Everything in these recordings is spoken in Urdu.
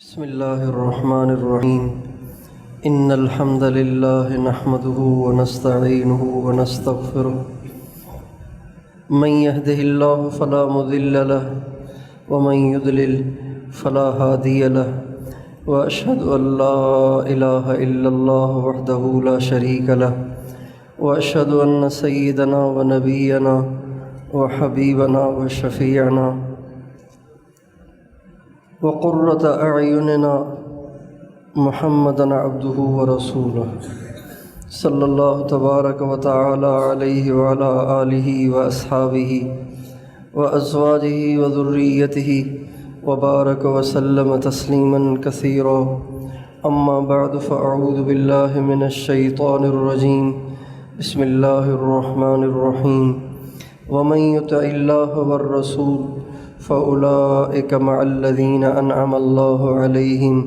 بسم اللہ الرحمن الرحیم ان الحمد للہ نحمده ونستعینه ونستغفره من يهده اللہ فلا مضل له ومن يضلل فلا هادی له واشهد ان لا الہ الا اللہ وحدہ لا شریک له واشهد ان سیدنا ونبینا وحبیبنا وشفیعنا وقرۃ اعیننا محمدًا عبدہ ورسولہ صلی اللہ تبارک و تعالی علیہ وعلی آلہ واصحابہ وازواجہ وذریتہ وبارک وسلم تسلیما کثیرا اما بعد فاعوذ باللہ من الشیطان الرجیم بسم اللہ الرحمن الرحیم ومن یطع اللہ والرسول فأولئك مع الذين أنعم الله عليهم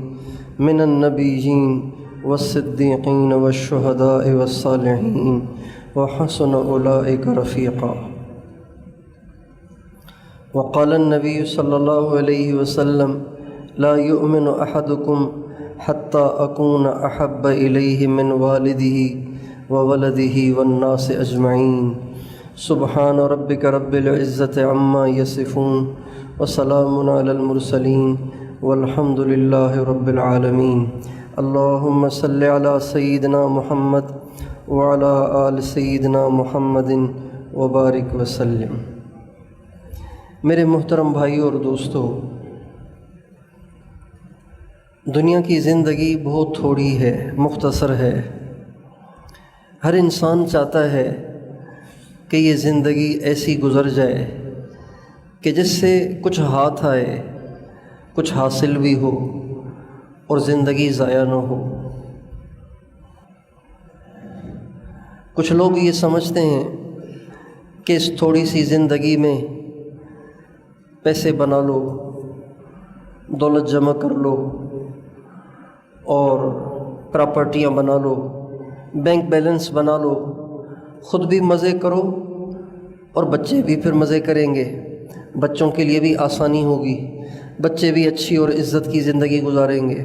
من النبيين والصديقين والشهداء والصالحين وحسن أولئك رفيقا. وقال النبي صلى الله عليه وسلم لا يؤمن أحدكم حتى أكون أحب إليه من والده وولده والناس أجمعين. سبحان ربك رب العزة عما يصفون وسلام على المرسلين والحمد لله رب العالمين. اللهم صل على سيدنا محمد وعلى آل سيدنا محمد وبارك وسلم. میرے محترم بھائیوں اور دوستو، دنیا کی زندگی بہت تھوڑی ہے، مختصر ہے. ہر انسان چاہتا ہے کہ یہ زندگی ایسی گزر جائے کہ جس سے کچھ ہاتھ آئے، کچھ حاصل بھی ہو اور زندگی ضائع نہ ہو. کچھ لوگ یہ سمجھتے ہیں کہ اس تھوڑی سی زندگی میں پیسے بنا لو، دولت جمع کر لو اور پراپرٹیاں بنا لو، بینک بیلنس بنا لو، خود بھی مزے کرو اور بچے بھی پھر مزے کریں گے، بچوں کے لیے بھی آسانی ہوگی، بچے بھی اچھی اور عزت کی زندگی گزاریں گے.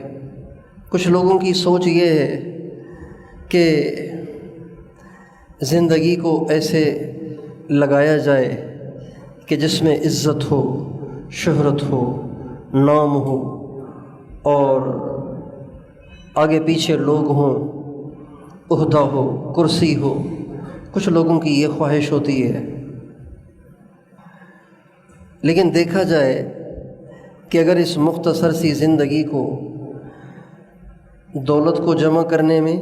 کچھ لوگوں کی سوچ یہ ہے کہ زندگی کو ایسے لگایا جائے کہ جس میں عزت ہو، شہرت ہو، نام ہو اور آگے پیچھے لوگ ہوں، عہدہ ہو، کرسی ہو. کچھ لوگوں کی یہ خواہش ہوتی ہے. لیکن دیکھا جائے کہ اگر اس مختصر سی زندگی کو دولت کو جمع کرنے میں،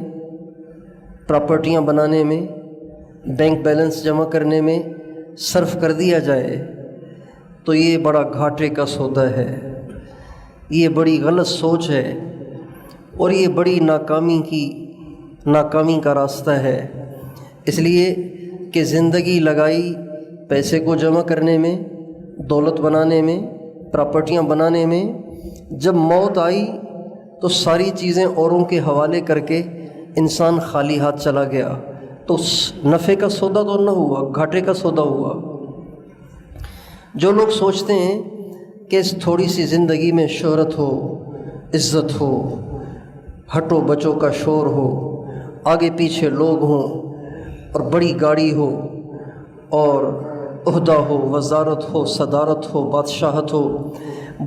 پراپرٹیاں بنانے میں، بینک بیلنس جمع کرنے میں صرف کر دیا جائے تو یہ بڑا گھاٹے کا سودا ہے، یہ بڑی غلط سوچ ہے اور یہ بڑی ناکامی کا راستہ ہے. اس لیے کہ زندگی لگائی پیسے کو جمع کرنے میں، دولت بنانے میں، پراپرٹیاں بنانے میں، جب موت آئی تو ساری چیزیں اوروں کے حوالے کر کے انسان خالی ہاتھ چلا گیا تو نفع کا سودا تو نہ ہوا، گھاٹے کا سودا ہوا. جو لوگ سوچتے ہیں کہ اس تھوڑی سی زندگی میں شہرت ہو، عزت ہو، ہٹو بچوں کا شور ہو، آگے پیچھے لوگ ہوں اور بڑی گاڑی ہو اور عہدہ ہو، وزارت ہو، صدارت ہو، بادشاہت ہو،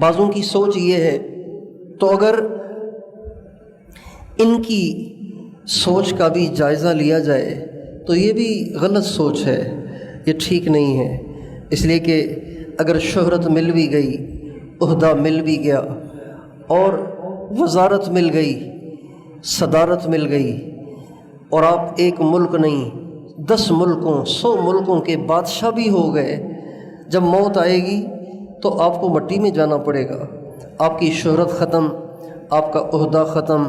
بعضوں کی سوچ یہ ہے. تو اگر ان کی سوچ کا بھی جائزہ لیا جائے تو یہ بھی غلط سوچ ہے، یہ ٹھیک نہیں ہے. اس لیے کہ اگر شہرت مل بھی گئی، عہدہ مل بھی گیا اور وزارت مل گئی، صدارت مل گئی اور آپ ایک ملک نہیں 10 ملکوں 100 ملکوں کے بادشاہ بھی ہو گئے، جب موت آئے گی تو آپ کو مٹی میں جانا پڑے گا. آپ کی شہرت ختم، آپ کا عہدہ ختم،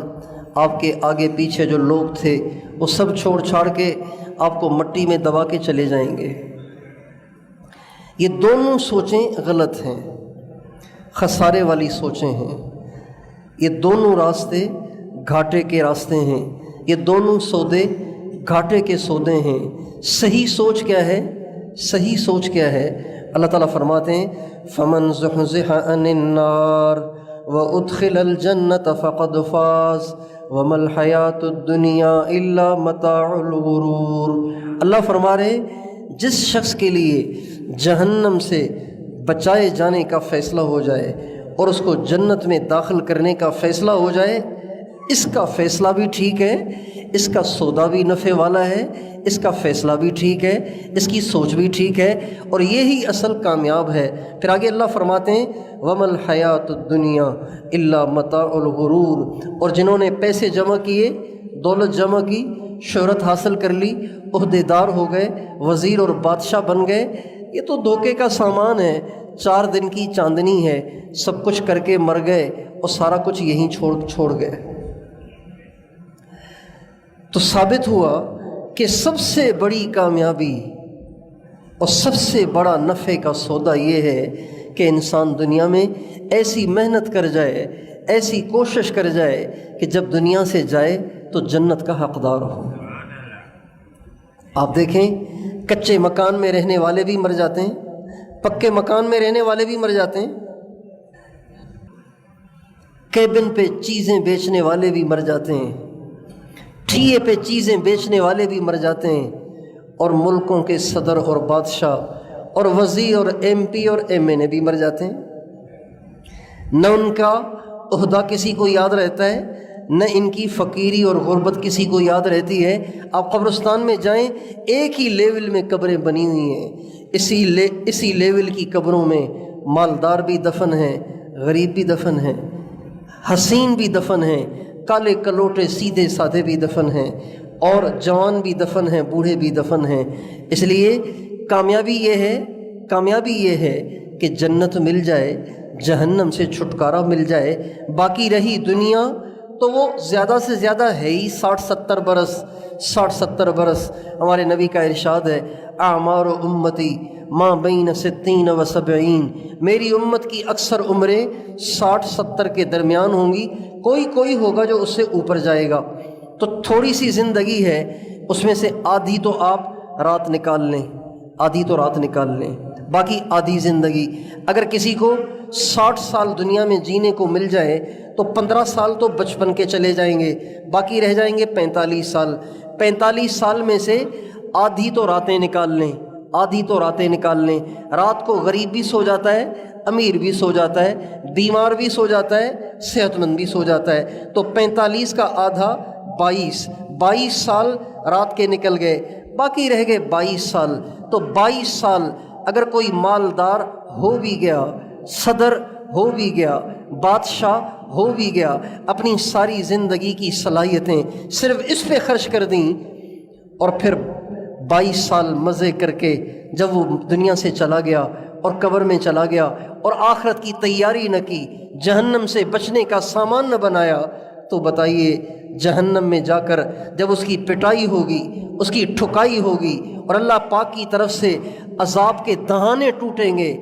آپ کے آگے پیچھے جو لوگ تھے وہ سب چھوڑ چھاڑ کے آپ کو مٹی میں دبا کے چلے جائیں گے. یہ دونوں سوچیں غلط ہیں، خسارے والی سوچیں ہیں. یہ دونوں راستے گھاٹے کے راستے ہیں، یہ دونوں سودے گھاٹے کے سودے ہیں. صحیح سوچ کیا ہے؟ صحیح سوچ کیا ہے؟ اللہ تعالیٰ فرماتے ہیں فَمَنْ زُحْزِحَ عَنِ النَّارِ وأدخل الجنة فقد فاز وما الحیات الدنیا الا متاع الغرور۔ اللہ فرما رہے جس شخص کے لیے جہنم سے بچائے جانے کا فیصلہ ہو جائے اور اس کو جنت میں داخل کرنے کا فیصلہ ہو جائے، اس کا فیصلہ بھی ٹھیک ہے، اس کا سودا بھی نفع والا ہے، اس کا فیصلہ بھی ٹھیک ہے، اس کی سوچ بھی ٹھیک ہے، اور یہی اصل کامیاب ہے۔ پھر آگے اللہ فرماتے ہیں وَمَا الْحَيَاةُ الدُّنْيَا إِلَّا مَتَاعُ الْغُرُورِ، اور جنہوں نے پیسے جمع کیے، دولت جمع کی، شہرت حاصل کر لی، عہدے دار ہو گئے، وزیر اور بادشاہ بن گئے، یہ تو دھوکے کا سامان ہے، 4 دن کی چاندنی ہے، سب کچھ کر کے مر گئے اور سارا کچھ یہیں چھوڑ گئے۔ تو ثابت ہوا کہ سب سے بڑی کامیابی اور سب سے بڑا نفع کا سودا یہ ہے کہ انسان دنیا میں ایسی محنت کر جائے، ایسی کوشش کر جائے کہ جب دنیا سے جائے تو جنت کا حقدار ہو۔ آپ دیکھیں کچے مکان میں رہنے والے بھی مر جاتے ہیں، پکے مکان میں رہنے والے بھی مر جاتے ہیں، کیبن پہ چیزیں بیچنے والے بھی مر جاتے ہیں، ٹھیے پہ چیزیں بیچنے والے بھی مر جاتے ہیں، اور ملکوں کے صدر اور بادشاہ اور وزیر اور ایم پی اور ایم این اے بھی مر جاتے ہیں۔ نہ ان کا عہدہ کسی کو یاد رہتا ہے، نہ ان کی فقیری اور غربت کسی کو یاد رہتی ہے۔ آپ قبرستان میں جائیں، ایک ہی لیول میں قبریں بنی ہوئی ہیں، اسی لیول کی قبروں میں مالدار بھی دفن ہیں، غریب بھی دفن ہیں، حسین بھی دفن ہیں، کالے کلوٹے سیدھے سادھے بھی دفن ہیں، اور جوان بھی دفن ہیں، بوڑھے بھی دفن ہیں۔ اس لیے کامیابی یہ ہے کہ جنت مل جائے، جہنم سے چھٹکارا مل جائے، باقی رہی دنیا تو وہ زیادہ سے زیادہ ہے ہی 60-70 برس۔ ہمارے نبی کا ارشاد ہے اعمار امتی ما بین 60 و 70، میری امت کی اکثر عمریں 60-70 کے درمیان ہوں گی، کوئی ہوگا جو اس سے اوپر جائے گا۔ تو تھوڑی سی زندگی ہے، اس میں سے آدھی تو آپ رات نکال لیں، باقی آدھی زندگی۔ اگر کسی کو 60 سال دنیا میں جینے کو مل جائے تو 15 سال تو بچپن کے چلے جائیں گے، باقی رہ جائیں گے 45 سال۔ 45 سال میں سے آدھی تو راتیں نکال لیں۔ رات کو غریب بھی سو جاتا ہے، امیر بھی سو جاتا ہے، بیمار بھی سو جاتا ہے، صحت مند بھی سو جاتا ہے۔ تو 45 کا آدھا 22 سال رات کے نکل گئے، باقی رہ گئے 22 سال۔ تو 22 سال اگر کوئی مالدار ہو بھی گیا، صدر ہو بھی گیا، بادشاہ ہو بھی گیا، اپنی ساری زندگی کی صلاحیتیں صرف اس پہ خرچ کر دیں، اور پھر 22 سال مزے کر کے جب وہ دنیا سے چلا گیا اور قبر میں چلا گیا اور آخرت کی تیاری نہ کی، جہنم سے بچنے کا سامان نہ بنایا، تو بتائیے جہنم میں جا کر جب اس کی پٹائی ہوگی، اس کی ٹھکائی ہوگی اور اللہ پاک کی طرف سے عذاب کے دہانے ٹوٹیں گے،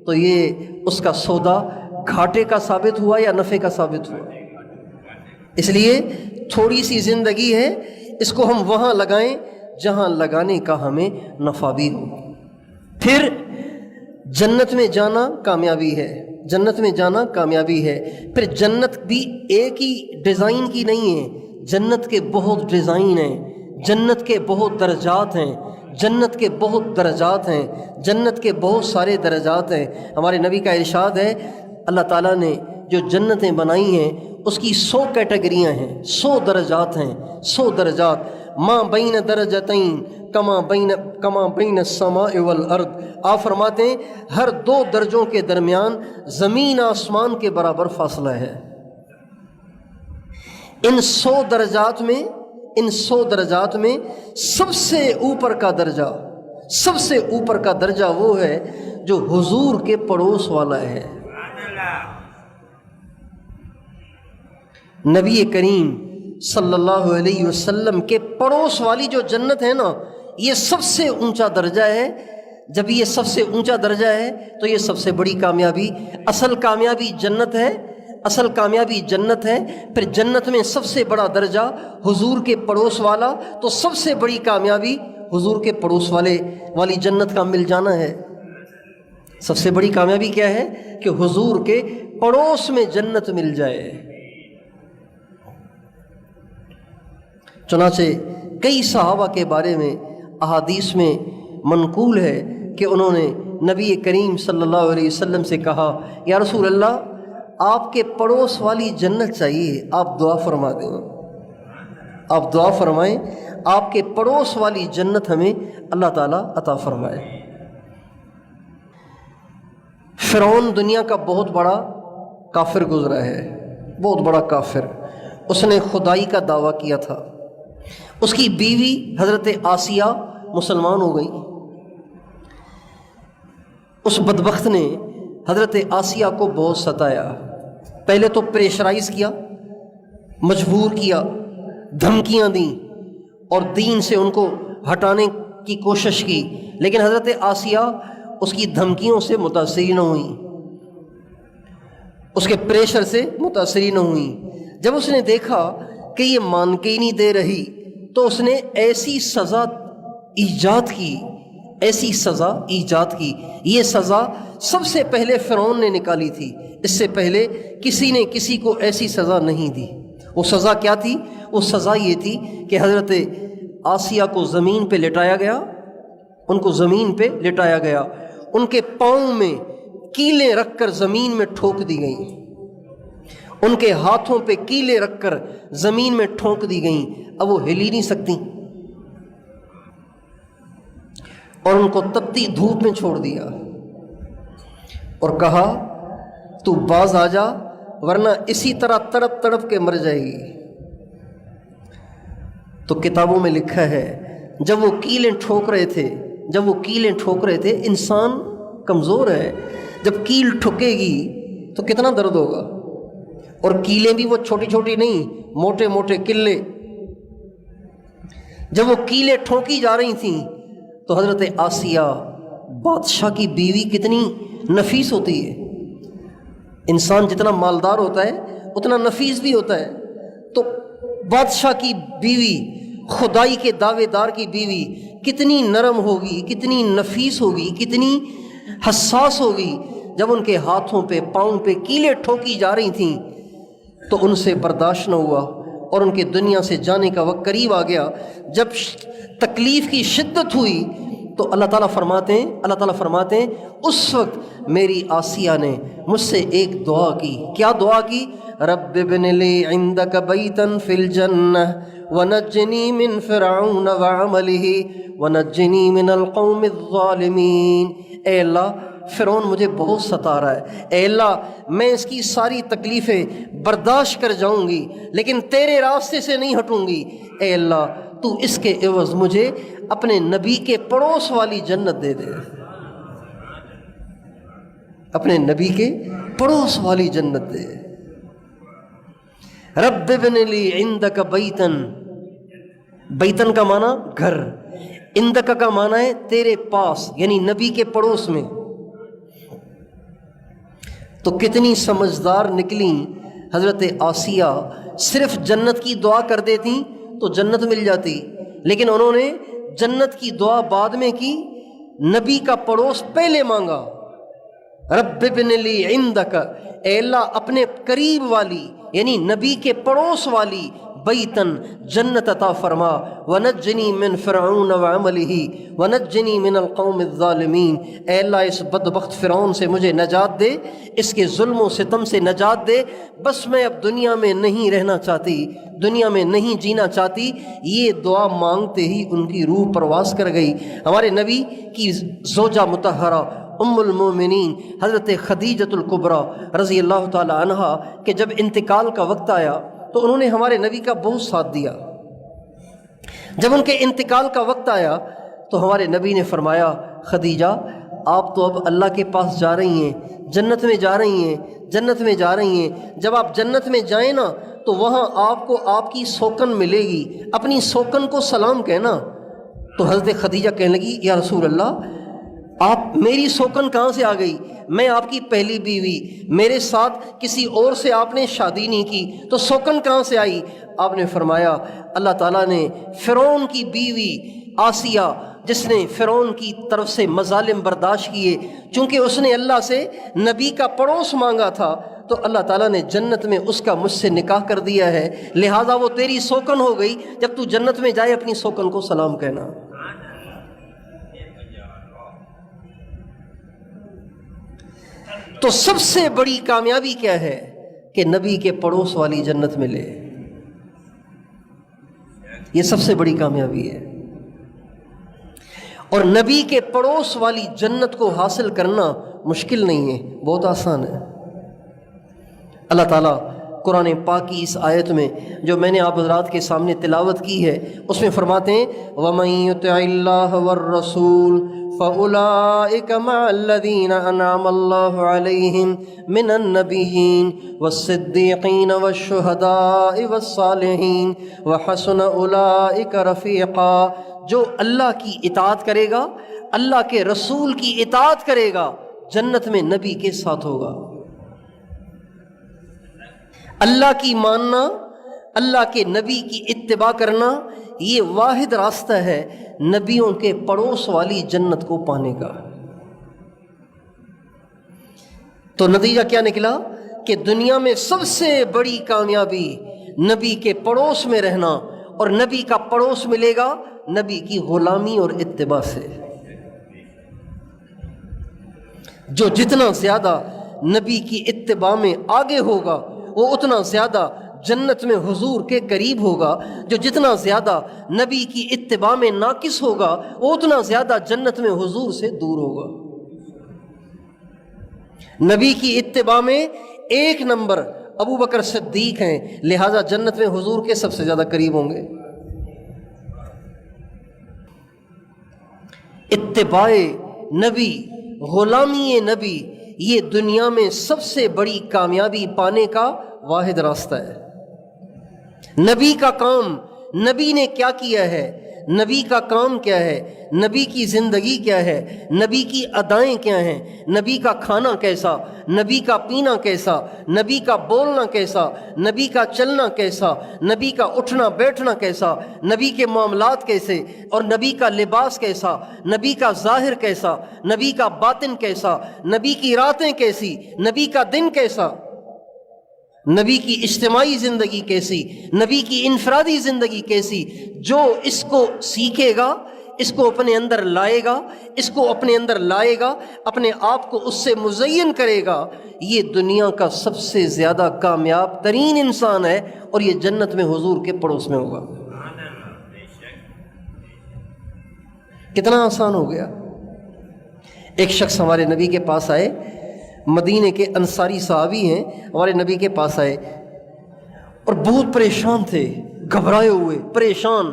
تو یہ اس کا سودا گھاٹے کا ثابت ہوا یا نفع کا ثابت ہوا؟ اس لیے تھوڑی سی زندگی ہے، اس کو ہم وہاں لگائیں جہاں لگانے کا ہمیں نفع بھی ہو۔ پھر جنت میں جانا کامیابی ہے۔ پھر جنت بھی ایک ہی ڈیزائن کی نہیں ہے، جنت کے بہت ڈیزائن ہیں، جنت کے بہت درجات ہیں، جنت کے بہت سارے درجات ہیں۔ ہمارے نبی کا ارشاد ہے اللہ تعالیٰ نے جو جنتیں بنائی ہیں اس کی 100 کیٹیگریاں ہیں، 100 درجات ہیں، 100 درجات۔ ما بین درجتین کما بین السماء والارض، آپ فرماتے ہیں ہر 2 درجوں کے درمیان زمین آسمان کے برابر فاصلہ ہے۔ ان 100 درجات میں سب سے اوپر کا درجہ وہ ہے جو حضور کے پڑوس والا ہے۔ نبی کریم صلی اللہ علیہ وسلم کے پڑوس والی جو جنت ہے نا، یہ سب سے اونچا درجہ ہے۔ جب یہ سب سے اونچا درجہ ہے تو یہ سب سے بڑی کامیابی، اصل کامیابی جنت ہے۔ پھر جنت میں سب سے بڑا درجہ حضور کے پڑوس والا، تو سب سے بڑی کامیابی حضور کے پڑوس والی جنت کا مل جانا ہے۔ سب سے بڑی کامیابی کیا ہے کہ حضور کے پڑوس میں جنت مل جائے۔ چنانچہ کئی صحابہ کے بارے میں احادیث میں منقول ہے کہ انہوں نے نبی کریم صلی اللہ علیہ وسلم سے کہا، یا رسول اللہ آپ کے پڑوس والی جنت چاہیے، آپ دعا فرما دیں، آپ دعا فرمائیں آپ کے پڑوس والی جنت ہمیں اللہ تعالیٰ عطا فرمائے۔ فرعون دنیا کا بہت بڑا کافر گزرا ہے، بہت بڑا کافر۔ اس نے خدائی کا دعویٰ کیا تھا۔ اس کی بیوی حضرت آسیہ مسلمان ہو گئی۔ اس بدبخت نے حضرت آسیہ کو بہت ستایا، پہلے تو پریشرائز کیا، مجبور کیا، دھمکیاں دیں اور دین سے ان کو ہٹانے کی کوشش کی، لیکن حضرت آسیہ اس کی دھمکیوں سے متاثر نہ ہوئیں، اس کے پریشر سے متاثر نہ ہوئیں۔ جب اس نے دیکھا کہ یہ مان کے ہی نہیں دے رہی تو اس نے ایسی سزا ایجاد کی، ایسی سزا ایجاد کی۔ یہ سزا سب سے پہلے فرعون نے نکالی تھی، اس سے پہلے کسی نے کسی کو ایسی سزا نہیں دی۔ وہ سزا کیا تھی؟ وہ سزا یہ تھی کہ حضرت آسیہ کو زمین پہ لٹایا گیا، ان کو زمین پہ لٹایا گیا، ان کے پاؤں میں کیلیں رکھ کر زمین میں ٹھوک دی گئیں، ان کے ہاتھوں پہ کیلیں رکھ کر زمین میں ٹھونک دی گئیں، اب وہ ہل ہی نہیں سکتی، اور ان کو تپتی دھوپ میں چھوڑ دیا اور کہا تو باز آ جا ورنہ اسی طرح تڑپ تڑپ کے مر جائے گی۔ تو کتابوں میں لکھا ہے جب وہ کیلیں ٹھوک رہے تھے، انسان کمزور ہے، جب کیل ٹھکے گی تو کتنا درد ہوگا، اور کیلیں بھی وہ چھوٹی چھوٹی نہیں، موٹے موٹے کلے۔ جب وہ کیلیں ٹھوکی جا رہی تھیں تو حضرت آسیہ بادشاہ کی بیوی کتنی نفیس ہوتی ہے، انسان جتنا مالدار ہوتا ہے اتنا نفیس بھی ہوتا ہے، تو بادشاہ کی بیوی، خدائی کے دعوے دار کی بیوی کتنی نرم ہوگی، کتنی نفیس ہوگی، کتنی حساس ہوگی۔ جب ان کے ہاتھوں پہ پاؤں پہ کیلیں ٹھوکی جا رہی تھیں تو ان سے برداشت نہ ہوا اور ان کے دنیا سے جانے کا وقت قریب آ گیا۔ جب تکلیف کی شدت ہوئی تو اللہ تعالیٰ فرماتے ہیں اس وقت میری آسیہ نے مجھ سے ایک دعا کی۔ کیا دعا کی؟ رب ابن لی عندک بیتا فی الجنہ ونجنی من فرعون وعملہ ونجنی من القوم الظالمین۔ اے اللہ فرعون مجھے بہت ستا رہا ہے، اے اللہ میں اس کی ساری تکلیفیں برداشت کر جاؤں گی لیکن تیرے راستے سے نہیں ہٹوں گی، اے اللہ تو اس کے عوض مجھے اپنے نبی کے پڑوس والی جنت دے دے، اپنے نبی کے پڑوس والی جنت دے۔ رب ابن لی عندک بیتن، بیتن کا معنی گھر، عندک کا معنی ہے تیرے پاس، یعنی نبی کے پڑوس میں۔ تو کتنی سمجھدار نکلیں حضرت آسیہ، صرف جنت کی دعا کر دیتی تو جنت مل جاتی، لیکن انہوں نے جنت کی دعا بعد میں کی، نبی کا پڑوس پہلے مانگا۔ رب ابن لی عندک، اے اللہ اپنے قریب والی یعنی نبی کے پڑوس والی بیتن جنت عطا فرما، ونجنی من فرعون وعملہ ونجنی من القوم الظالمین۔ اے اللہ اس بدبخت فرعون سے مجھے نجات دے، اس کے ظلم و ستم سے نجات دے، بس میں اب دنیا میں نہیں رہنا چاہتی، دنیا میں نہیں جینا چاہتی۔ یہ دعا مانگتے ہی ان کی روح پرواز کر گئی۔ ہمارے نبی کی زوجہ مطہرہ ام المومنین حضرت خدیجۃ الکبریٰ رضی اللہ تعالی عنہا کہ جب انتقال کا وقت آیا تو انہوں نے ہمارے نبی کا بہت ساتھ دیا۔ جب ان کے انتقال کا وقت آیا تو ہمارے نبی نے فرمایا، خدیجہ آپ تو اب اللہ کے پاس جا رہی ہیں، جنت میں جا رہی ہیں، جنت میں جا رہی ہیں، جب آپ جنت میں جائیں نا تو وہاں آپ کو آپ کی سوکن ملے گی، اپنی سوکن کو سلام کہنا۔ تو حضرت خدیجہ کہنے لگی، یا رسول اللہ آپ میری سوکن کہاں سے آ گئی؟ میں آپ کی پہلی بیوی، میرے ساتھ کسی اور سے آپ نے شادی نہیں کی تو سوکن کہاں سے آئی؟ آپ نے فرمایا اللہ تعالیٰ نے فرعون کی بیوی آسیہ جس نے فرعون کی طرف سے مظالم برداشت کیے، چونکہ اس نے اللہ سے نبی کا پڑوس مانگا تھا تو اللہ تعالیٰ نے جنت میں اس کا مجھ سے نکاح کر دیا ہے، لہٰذا وہ تیری سوکن ہو گئی، جب تو جنت میں جائے اپنی سوکن کو سلام کہنا۔ تو سب سے بڑی کامیابی کیا ہے کہ نبی کے پڑوس والی جنت ملے، یہ سب سے بڑی کامیابی ہے۔ اور نبی کے پڑوس والی جنت کو حاصل کرنا مشکل نہیں ہے، بہت آسان ہے۔ اللہ تعالیٰ قرآن پاک کی اس آیت میں جو میں نے آپ حضرات کے سامنے تلاوت کی ہے اس میں فرماتے ہیں وَمَن يُطِعِ اللَّهَ وَالرَّسُولَ فَأُولَٰئِكَ مَعَ الَّذِينَ أَنْعَمَ اللَّهُ عَلَيْهِمْ مِنَ النَّبِيِّينَ وَالصِّدِّيقِينَ وَالشُّهَدَاءِ وَالصَّالِحِينَ وَحَسُنَ أُولَٰئِكَ رَفِيقًا۔ جو اللہ کی اطاعت کرے گا، اللہ کے رسول کی اطاعت کرے گا، جنت میں نبی کے ساتھ ہوگا۔ اللہ کی ماننا، اللہ کے نبی کی اتباع کرنا، یہ واحد راستہ ہے نبیوں کے پڑوس والی جنت کو پانے کا۔ تو نتیجہ کیا نکلا کہ دنیا میں سب سے بڑی کامیابی نبی کے پڑوس میں رہنا، اور نبی کا پڑوس ملے گا نبی کی غلامی اور اتباع سے۔ جو جتنا زیادہ نبی کی اتباع میں آگے ہوگا وہ اتنا زیادہ جنت میں حضور کے قریب ہوگا، جو جتنا زیادہ نبی کی اتباع میں ناقص ہوگا وہ اتنا زیادہ جنت میں حضور سے دور ہوگا۔ نبی کی اتباع میں ایک نمبر ابو بکر صدیق ہیں، لہذا جنت میں حضور کے سب سے زیادہ قریب ہوں گے۔ اتباع نبی، غلامی نبی، یہ دنیا میں سب سے بڑی کامیابی پانے کا واحد راستہ ہے۔ نبی کا کام، نبی نے کیا کیا ہے، نبی کا کام کیا ہے، نبی کی زندگی کیا ہے، نبی کی ادائیں کیا ہیں، نبی کا کھانا کیسا، نبی کا پینا کیسا، نبی کا بولنا کیسا، نبی کا چلنا کیسا، نبی کا اٹھنا بیٹھنا کیسا، نبی کے معاملات کیسے، اور نبی کا لباس کیسا، نبی کا ظاہر کیسا، نبی کا باطن کیسا، نبی کی راتیں کیسی، نبی کا دن کیسا، نبی کی اجتماعی زندگی کیسی، نبی کی انفرادی زندگی کیسی۔ جو اس کو سیکھے گا، اس کو اپنے اندر لائے گا، اس کو اپنے اندر لائے گا، اپنے آپ کو اس سے مزین کرے گا، یہ دنیا کا سب سے زیادہ کامیاب ترین انسان ہے، اور یہ جنت میں حضور کے پڑوس میں ہوگا۔ کتنا آسان ہو گیا۔ ایک شخص ہمارے نبی کے پاس آئے، مدینے کے انصاری صحابی ہیں، ہمارے نبی کے پاس آئے اور بہت پریشان تھے، گھبرائے ہوئے، پریشان۔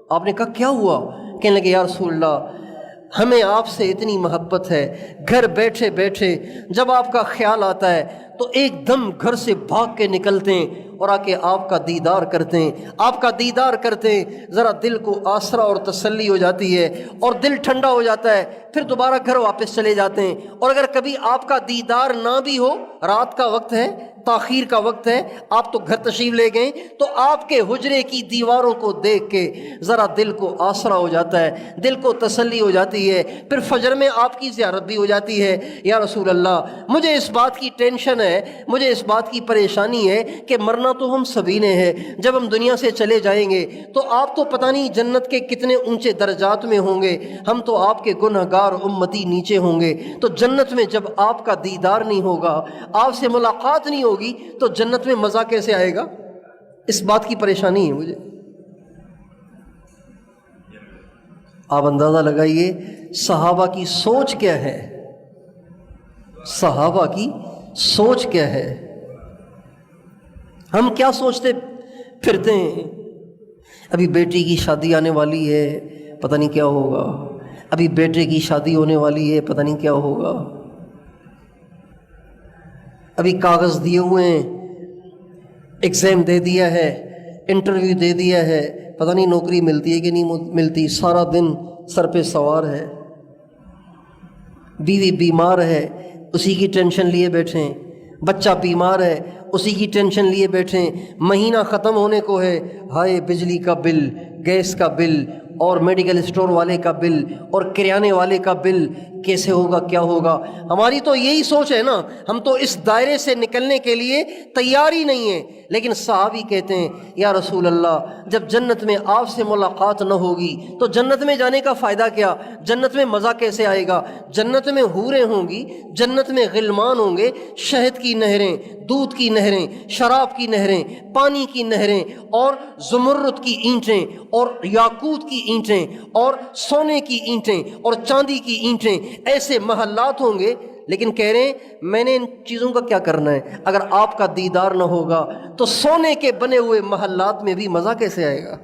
آپ نے کہا کیا ہوا؟ کہنے لگے یا رسول اللہ، ہمیں آپ سے اتنی محبت ہے، گھر بیٹھے بیٹھے جب آپ کا خیال آتا ہے تو ایک دم گھر سے بھاگ کے نکلتے ہیں اور آ کے آپ کا دیدار کرتے ہیں، آپ کا دیدار کرتے ہیں، ذرا دل کو آسرا اور تسلی ہو جاتی ہے اور دل ٹھنڈا ہو جاتا ہے، پھر دوبارہ گھر واپس چلے جاتے ہیں۔ اور اگر کبھی آپ کا دیدار نہ بھی ہو، رات کا وقت ہے، تاخیر کا وقت ہے، آپ تو گھر تشریف لے گئے، تو آپ کے حجرے کی دیواروں کو دیکھ کے ذرا دل کو آسرا ہو جاتا ہے، دل کو تسلی ہو جاتی ہے، پھر فجر میں آپ کی زیارت بھی ہو جاتی ہے۔ یا رسول اللہ، مجھے اس بات کی ٹینشن ہے، مجھے اس بات کی پریشانی ہے کہ مرنا تو ہم سبھی نے ہے، جب ہم دنیا سے چلے جائیں گے تو آپ تو پتہ نہیں جنت کے کتنے اونچے درجات میں ہوں گے، ہم تو آپ کے گنہگار امتی نیچے ہوں گے، تو جنت میں جب آپ کا دیدار نہیں ہوگا، آپ سے ملاقات نہیں ہوگی، تو جنت میں مزہ کیسے آئے گا؟ اس بات کی پریشانی ہے مجھے۔ آپ اندازہ لگائیے صحابہ کی سوچ کیا ہے، صحابہ کی سوچ کیا ہے۔ ہم کیا سوچتے پھرتے ہیں؟ ابھی بیٹی کی شادی آنے والی ہے، پتہ نہیں کیا ہوگا، ابھی بیٹے کی شادی ہونے والی ہے، پتہ نہیں کیا ہوگا، ابھی کاغذ دیے ہوئے ہیں، ایگزام دے دیا ہے، انٹرویو دے دیا ہے، پتہ نہیں نوکری ملتی ہے کہ نہیں ملتی، سارا دن سر پہ سوار ہے، بیوی بیمار ہے، اسی کی ٹینشن لیے بیٹھے ہیں، بچہ بیمار ہے، اسی کی ٹینشن لیے بیٹھے ہیں، مہینہ ختم ہونے کو ہے، ہائے بجلی کا بل، گیس کا بل، اور میڈیکل اسٹور والے کا بل اور کریانے والے کا بل کیسے ہوگا، کیا ہوگا. ہماری تو یہی سوچ ہے نا، ہم تو اس دائرے سے نکلنے کے لیے تیار ہی نہیں ہیں. لیکن صحابی کہتے ہیں یا رسول اللہ، جب جنت میں آپ سے ملاقات نہ ہوگی تو جنت میں جانے کا فائدہ کیا؟ جنت میں مزہ کیسے آئے گا؟ جنت میں حوریں ہوں گی، جنت میں غلمان ہوں گے، شہد کی نہریں، دودھ کی نہریں، شراب کی نہریں، پانی کی نہریں، اور زمرد کی اینٹیں اور یاقوت کی اینٹیں اور سونے کی اینٹیں اور چاندی کی اینٹیں، ایسے محلات ہوں گے. لیکن کہہ رہے ہیں میں نے ان چیزوں کا کیا کرنا ہے؟ اگر آپ کا دیدار نہ ہوگا تو سونے کے بنے ہوئے محلات میں بھی مزہ کیسے آئے گا؟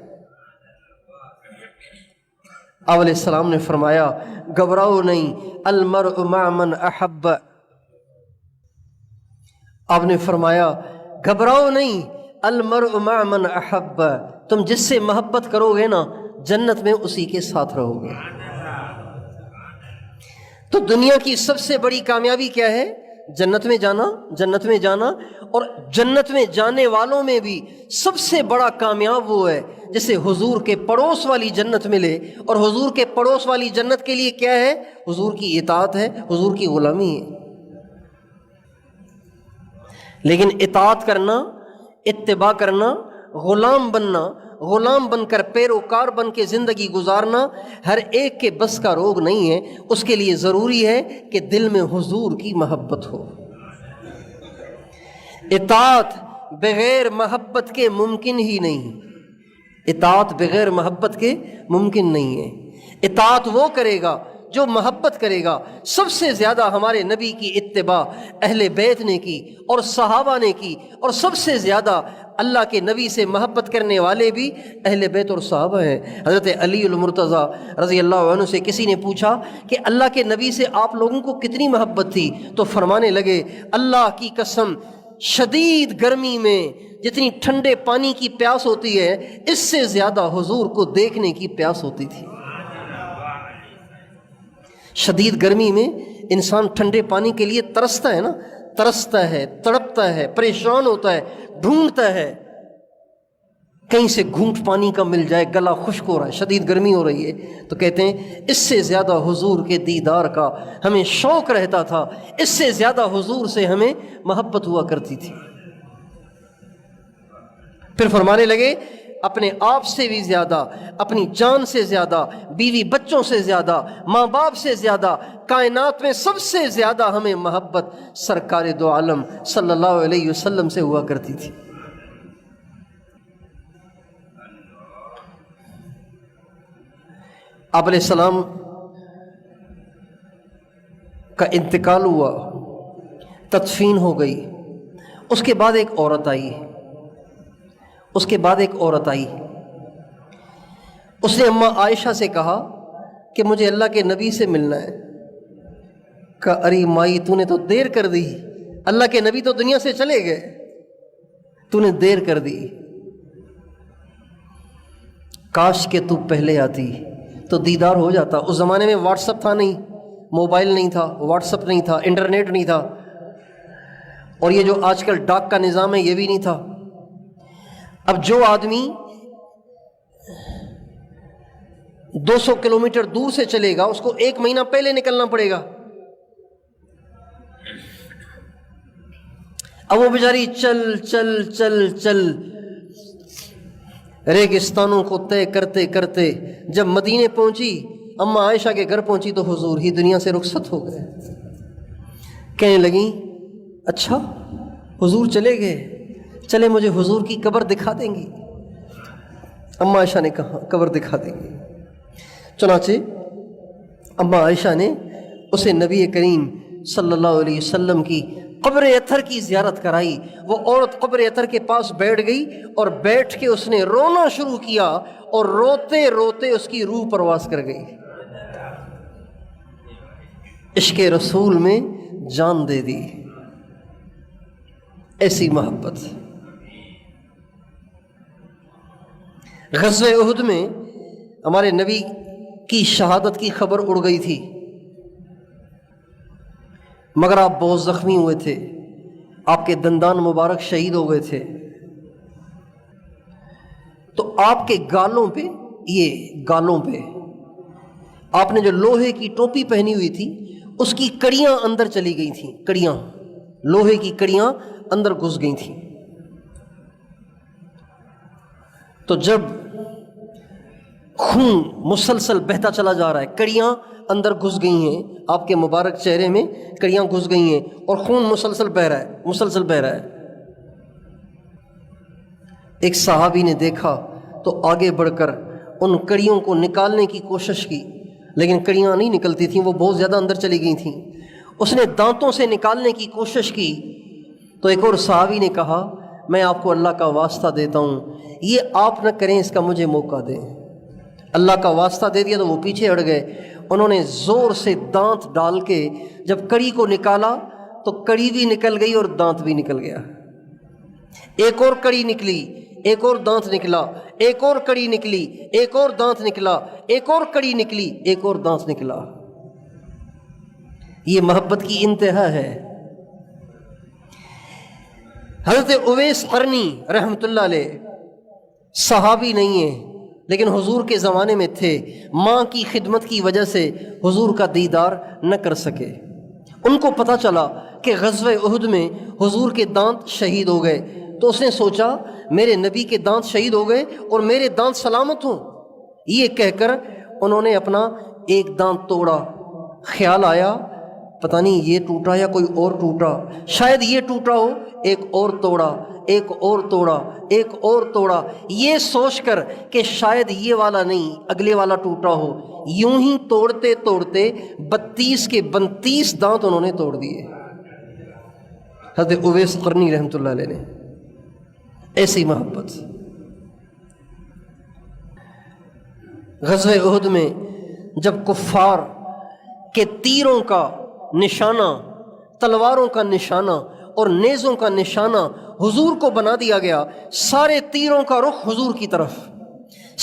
آپ علیہ السلام نے فرمایا گھبراؤ نہیں، المرء مع من احب. آپ نے فرمایا گھبراؤ نہیں، المرء مع من احب، تم جس سے محبت کرو گے نا جنت میں اسی کے ساتھ رہو گے. تو دنیا کی سب سے بڑی کامیابی کیا ہے؟ جنت میں جانا. جنت میں جانا، اور جنت میں جانے والوں میں بھی سب سے بڑا کامیاب وہ ہے جسے حضور کے پڑوس والی جنت ملے. اور حضور کے پڑوس والی جنت کے لیے کیا ہے؟ حضور کی اطاعت ہے، حضور کی غلامی ہے. لیکن اطاعت کرنا، اتباع کرنا، غلام بننا، غلام بن کر پیروکار بن کے زندگی گزارنا ہر ایک کے بس کا روگ نہیں ہے. اس کے لیے ضروری ہے کہ دل میں حضور کی محبت ہو. اطاعت بغیر محبت کے ممکن ہی نہیں. اطاعت بغیر محبت کے ممکن نہیں ہے. اطاعت وہ کرے گا جو محبت کرے گا. سب سے زیادہ ہمارے نبی کی اتباع اہل بیت نے کی اور صحابہ نے کی، اور سب سے زیادہ اللہ کے نبی سے محبت کرنے والے بھی اہل بیت اور صحابہ ہیں. حضرت علی المرتضیٰ رضی اللہ عنہ سے کسی نے پوچھا کہ اللہ کے نبی سے آپ لوگوں کو کتنی محبت تھی؟ تو فرمانے لگے اللہ کی قسم، شدید گرمی میں جتنی ٹھنڈے پانی کی پیاس ہوتی ہے اس سے زیادہ حضور کو دیکھنے کی پیاس ہوتی تھی. شدید گرمی میں انسان ٹھنڈے پانی کے لیے ترستا ہے نا، ترستا ہے، تڑپتا ہے، پریشان ہوتا ہے، ڈھونڈتا ہے کہیں سے گھونٹ پانی کا مل جائے، گلا خشک ہو رہا ہے، شدید گرمی ہو رہی ہے. تو کہتے ہیں اس سے زیادہ حضور کے دیدار کا ہمیں شوق رہتا تھا، اس سے زیادہ حضور سے ہمیں محبت ہوا کرتی تھی. پھر فرمانے لگے اپنے آپ سے بھی زیادہ، اپنی جان سے زیادہ، بیوی بچوں سے زیادہ، ماں باپ سے زیادہ، کائنات میں سب سے زیادہ ہمیں محبت سرکار دو عالم صلی اللہ علیہ وسلم سے ہوا کرتی تھی. آپ علیہ السلام کا انتقال ہوا، تدفین ہو گئی. اس کے بعد ایک عورت آئی، اس کے بعد ایک عورت آئی. اس نے اماں عائشہ سے کہا کہ مجھے اللہ کے نبی سے ملنا ہے. کہا ارے مائی تو نے تو دیر کر دی، اللہ کے نبی تو دنیا سے چلے گئے، تو نے دیر کر دی. کاش کہ تو پہلے آتی تو دیدار ہو جاتا. اس زمانے میں واٹس اپ تھا نہیں، موبائل نہیں تھا، واٹس اپ نہیں تھا، انٹرنیٹ نہیں تھا، اور یہ جو آج کل ڈاک کا نظام ہے یہ بھی نہیں تھا. اب جو آدمی 200 کلومیٹر دور سے چلے گا اس کو 1 مہینہ پہلے نکلنا پڑے گا. اب وہ بیچاری چل چل چل چل ریگستانوں کو طے کرتے کرتے جب مدینے پہنچی، اماں عائشہ کے گھر پہنچی تو حضور ہی دنیا سے رخصت ہو گئے. کہنے لگیں اچھا حضور چلے گئے، چلے مجھے حضور کی قبر دکھا دیں گی. اماں عائشہ نے کہا قبر دکھا دیں گی. چنانچہ اماں عائشہ نے اسے نبی کریم صلی اللہ علیہ وسلم کی قبر اطہر کی زیارت کرائی. وہ عورت قبر اطہر کے پاس بیٹھ گئی اور بیٹھ کے اس نے رونا شروع کیا اور روتے روتے اس کی روح پرواز کر گئی. عشق رسول میں جان دے دی، ایسی محبت. غزوہ احد میں ہمارے نبی کی شہادت کی خبر اڑ گئی تھی، مگر آپ بہت زخمی ہوئے تھے، آپ کے دندان مبارک شہید ہو گئے تھے. تو آپ کے گالوں پہ یہ گالوں پہ، آپ نے جو لوہے کی ٹوپی پہنی ہوئی تھی اس کی کڑیاں اندر چلی گئی تھیں، کڑیاں، لوہے کی کڑیاں اندر گھس گئی تھیں۔ تو جب خون مسلسل بہتا چلا جا رہا ہے، کڑیاں اندر گھس گئی ہیں، آپ کے مبارک چہرے میں کڑیاں گھس گئی ہیں اور خون مسلسل بہہ رہا ہے، مسلسل بہہ رہا ہے۔ ایک صحابی نے دیکھا تو آگے بڑھ کر ان کڑیوں کو نکالنے کی کوشش کی، لیکن کڑیاں نہیں نکلتی تھیں، وہ بہت زیادہ اندر چلی گئی تھیں۔ اس نے دانتوں سے نکالنے کی کوشش کی تو ایک اور صحابی نے کہا میں آپ کو اللہ کا واسطہ دیتا ہوں، یہ آپ نہ کریں، اس کا مجھے موقع دیں۔ اللہ کا واسطہ دے دیا تو وہ پیچھے ہٹ گئے۔ انہوں نے زور سے دانت ڈال کے جب کڑی کو نکالا تو کڑی بھی نکل گئی اور دانت بھی نکل گیا۔ ایک اور کڑی نکلی، ایک اور دانت نکلا، ایک اور کڑی نکلی، ایک اور دانت نکلا، ایک اور کڑی نکلی، ایک اور دانت نکلا۔ یہ محبت کی انتہا ہے۔ حضرت اویس قرنی رحمۃ اللہ علیہ صحابی نہیں ہیں لیکن حضور کے زمانے میں تھے، ماں کی خدمت کی وجہ سے حضور کا دیدار نہ کر سکے۔ ان کو پتہ چلا کہ غزوہ احد میں حضور کے دانت شہید ہو گئے، تو اس نے سوچا میرے نبی کے دانت شہید ہو گئے اور میرے دانت سلامت ہوں، یہ کہہ کر انہوں نے اپنا ایک دانت توڑا۔ خیال آیا پتہ نہیں یہ ٹوٹا یا کوئی اور ٹوٹا، شاید یہ ٹوٹا ہو، ایک اور توڑا، ایک اور توڑا، ایک اور توڑا، یہ سوچ کر کہ شاید یہ والا نہیں اگلے والا ٹوٹا ہو۔ یوں ہی توڑتے توڑتے 32 کے 32 دانت انہوں نے توڑ دیے، حضرت اویس قرنی رحمۃ اللہ علیہ نے۔ ایسی محبت۔ غزوہ احد میں جب کفار کے تیروں کا نشانہ، تلواروں کا نشانہ اور نیزوں کا نشانہ حضور کو بنا دیا گیا، سارے تیروں کا رخ حضور کی طرف،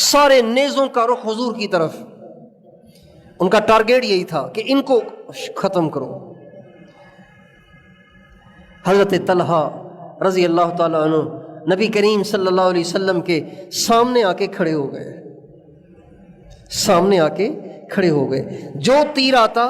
سارے نیزوں کا رخ حضور کی طرف، ان کا ٹارگیٹ یہی تھا کہ ان کو ختم کرو۔ حضرت طلحہ رضی اللہ تعالیٰ عنہ نبی کریم صلی اللہ علیہ وسلم کے سامنے آ کے کھڑے ہو گئے، سامنے آ کے کھڑے ہو گئے۔ جو تیر آتا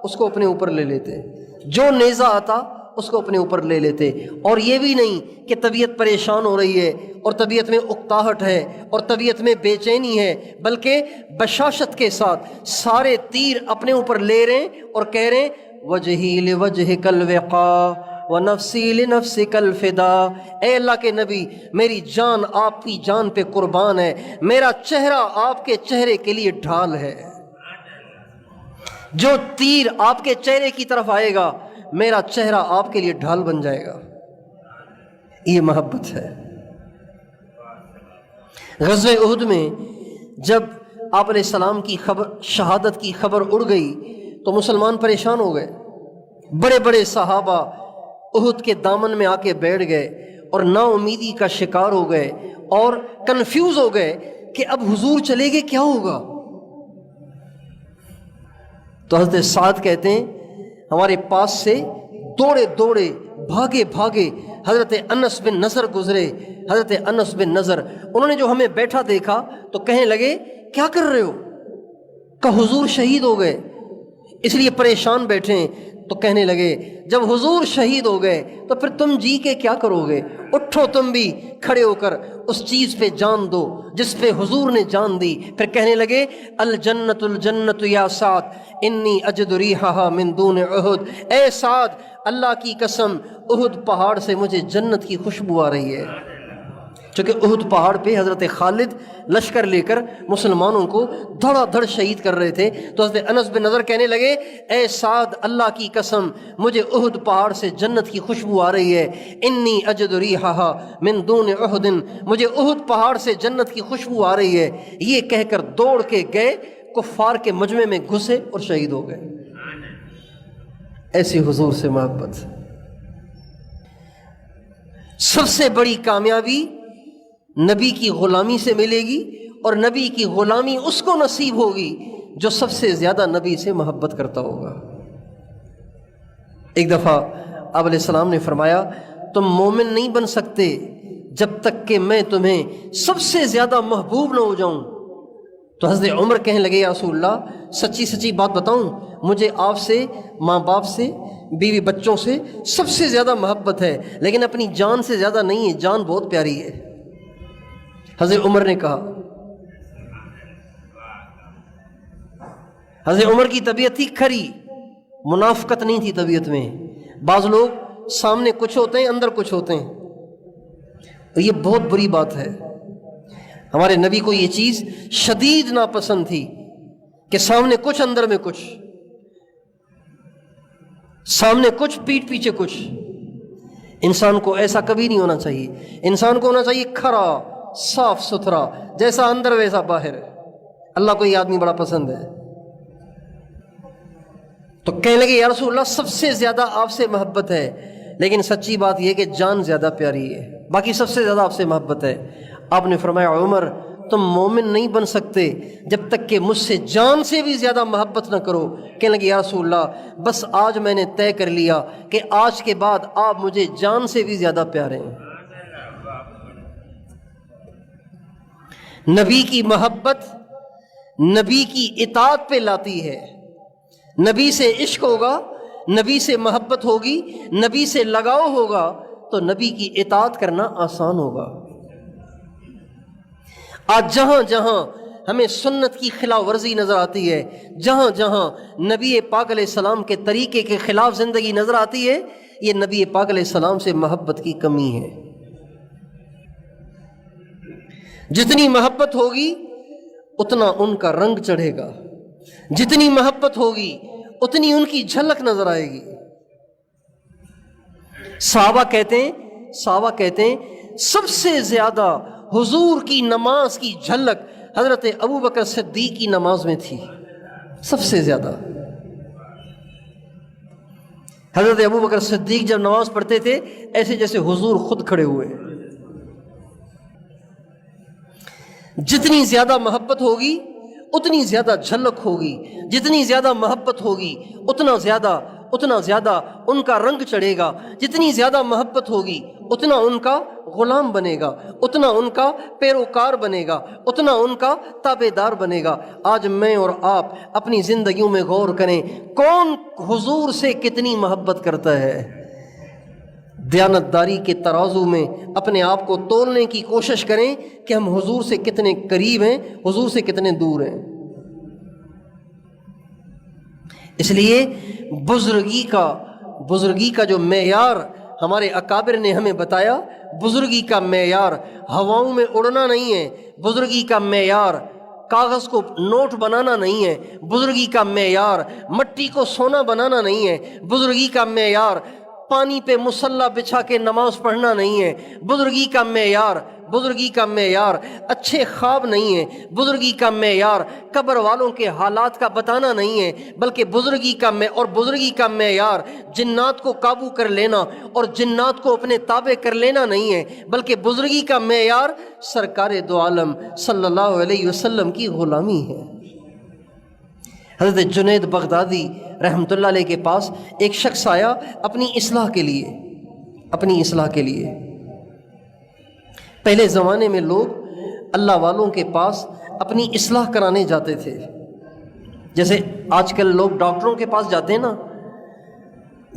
اس کو اپنے اوپر لے لیتے، جو نیزہ آتا اس کو اپنے اوپر لے لیتے، اور یہ بھی نہیں کہ طبیعت پریشان ہو رہی ہے اور طبیعت میں اکتاہٹ ہے اور طبیعت میں بے چینی ہے، بلکہ بشاشت کے ساتھ سارے تیر اپنے اوپر لے رہے ہیں اور کہہ رہے ہیں وجہی لوجہک الوقاء ونفسی لنفسک الفداء، اے اللہ کے نبی میری جان آپ کی جان پہ قربان ہے، میرا چہرہ آپ کے چہرے کے لیے ڈھال ہے، جو تیر آپ کے چہرے کی طرف آئے گا میرا چہرہ آپ کے لیے ڈھال بن جائے گا۔ یہ محبت ہے۔ غزوہ احد میں جب آپ علیہ السلام کی خبر، شہادت کی خبر اڑ گئی تو مسلمان پریشان ہو گئے، بڑے بڑے صحابہ احد کے دامن میں آ کے بیٹھ گئے اور نا امیدی کا شکار ہو گئے اور کنفیوز ہو گئے کہ اب حضور چلے گئے کیا ہوگا۔ تو حضرت سعد کہتے ہیں ہمارے پاس سے دوڑے دوڑے بھاگے بھاگے حضرت انس بن نضر گزرے، حضرت انس بن نضر، انہوں نے جو ہمیں بیٹھا دیکھا تو کہنے لگے کیا کر رہے ہو؟ کہ حضور شہید ہو گئے اس لیے پریشان بیٹھے ہیں۔ تو کہنے لگے جب حضور شہید ہو گئے تو پھر تم جی کے کیا کرو گے؟ اٹھو تم بھی کھڑے ہو کر اس چیز پہ جان دو جس پہ حضور نے جان دی۔ پھر کہنے لگے الجنت الجنت یا سعد انی اجد ریحہا من دون احد، اے سعد اللہ کی قسم احد پہاڑ سے مجھے جنت کی خوشبو آ رہی ہے۔ چونکہ احد پہاڑ پہ حضرت خالد لشکر لے کر مسلمانوں کو دھڑا دھڑ شہید کر رہے تھے، تو حضرت انس بن نضر کہنے لگے اے سعد اللہ کی قسم مجھے احد پہاڑ سے جنت کی خوشبو آ رہی ہے، انی اجد ریحہا من دون احد، مجھے احد پہاڑ سے جنت کی خوشبو آ رہی ہے۔ یہ کہہ کر دوڑ کے گئے، کفار کے مجمع میں گھسے اور شہید ہو گئے۔ ایسی حضور سے محبت۔ سب سے بڑی کامیابی نبی کی غلامی سے ملے گی، اور نبی کی غلامی اس کو نصیب ہوگی جو سب سے زیادہ نبی سے محبت کرتا ہوگا۔ ایک دفعہ آپ علیہ السلام نے فرمایا تم مومن نہیں بن سکتے جب تک کہ میں تمہیں سب سے زیادہ محبوب نہ ہو جاؤں۔ تو حضرت عمر کہنے لگے یا رسول اللہ سچی سچی بات بتاؤں، مجھے آپ سے، ماں باپ سے، بیوی بچوں سے سب سے زیادہ محبت ہے، لیکن اپنی جان سے زیادہ نہیں ہے، جان بہت پیاری ہے۔ حضرت عمر نے کہا، حضرت عمر کی طبیعت تھی کھری، منافقت نہیں تھی طبیعت میں۔ بعض لوگ سامنے کچھ ہوتے ہیں اندر کچھ ہوتے ہیں، اور یہ بہت بری بات ہے۔ ہمارے نبی کو یہ چیز شدید ناپسند تھی کہ سامنے کچھ اندر میں کچھ، سامنے کچھ پیٹھ پیچھے کچھ۔ انسان کو ایسا کبھی نہیں ہونا چاہیے، انسان کو ہونا چاہیے کھرا، صاف ستھرا، جیسا اندر ویسا باہر۔ اللہ کو یہ آدمی بڑا پسند ہے۔ تو کہنے لگے یا رسول اللہ سب سے زیادہ آپ سے محبت ہے، لیکن سچی بات یہ کہ جان زیادہ پیاری ہے، باقی سب سے زیادہ آپ سے محبت ہے۔ آپ نے فرمایا عمر تم مومن نہیں بن سکتے جب تک کہ مجھ سے جان سے بھی زیادہ محبت نہ کرو۔ کہنے لگے یا رسول اللہ بس آج میں نے طے کر لیا کہ آج کے بعد آپ مجھے جان سے بھی زیادہ پیارے ہیں۔ نبی کی محبت نبی کی اطاعت پہ لاتی ہے۔ نبی سے عشق ہوگا، نبی سے محبت ہوگی، نبی سے لگاؤ ہوگا تو نبی کی اطاعت کرنا آسان ہوگا۔ آج جہاں جہاں ہمیں سنت کی خلاف ورزی نظر آتی ہے، جہاں جہاں نبی پاک علیہ السلام کے طریقے کے خلاف زندگی نظر آتی ہے، یہ نبی پاک علیہ السلام سے محبت کی کمی ہے۔ جتنی محبت ہوگی اتنا ان کا رنگ چڑھے گا، جتنی محبت ہوگی اتنی ان کی جھلک نظر آئے گی۔ صحابہ کہتے ہیں سب سے زیادہ حضور کی نماز کی جھلک حضرت ابوبکر صدیق کی نماز میں تھی، سب سے زیادہ۔ حضرت ابوبکر صدیق جب نماز پڑھتے تھے ایسے جیسے حضور خود کھڑے ہوئے۔ جتنی زیادہ محبت ہوگی اتنی زیادہ جھلک ہوگی، جتنی زیادہ محبت ہوگی اتنا زیادہ ان کا رنگ چڑھے گا، جتنی زیادہ محبت ہوگی اتنا ان کا غلام بنے گا، اتنا ان کا پیروکار بنے گا، اتنا ان کا تابع دار بنے گا۔ آج میں اور آپ اپنی زندگیوں میں غور کریں، کون حضور سے کتنی محبت کرتا ہے؟ دیانتداری کے ترازو میں اپنے آپ کو تولنے کی کوشش کریں کہ ہم حضور سے کتنے قریب ہیں، حضور سے کتنے دور ہیں۔ اس لیے بزرگی کا جو معیار ہمارے اکابر نے ہمیں بتایا، بزرگی کا معیار ہواؤں میں اڑنا نہیں ہے، بزرگی کا معیار کاغذ کو نوٹ بنانا نہیں ہے، بزرگی کا معیار مٹی کو سونا بنانا نہیں ہے، بزرگی کا معیار پانی پہ مصلی بچھا کے نماز پڑھنا نہیں ہے، بزرگی کا معیار اچھے خواب نہیں ہے، بزرگی کا معیار قبر والوں کے حالات کا بتانا نہیں ہے، بلکہ بزرگی کا معیار جنات کو قابو کر لینا اور جنات کو اپنے تابع کر لینا نہیں ہے، بلکہ بزرگی کا معیار سرکار دو عالم صلی اللہ علیہ وسلم کی غلامی ہے۔ حضرت جنید بغدادی رحمۃ اللہ علیہ کے پاس ایک شخص آیا اپنی اصلاح کے لیے۔ پہلے زمانے میں لوگ اللہ والوں کے پاس اپنی اصلاح کرانے جاتے تھے، جیسے آج کل لوگ ڈاکٹروں کے پاس جاتے ہیں نا،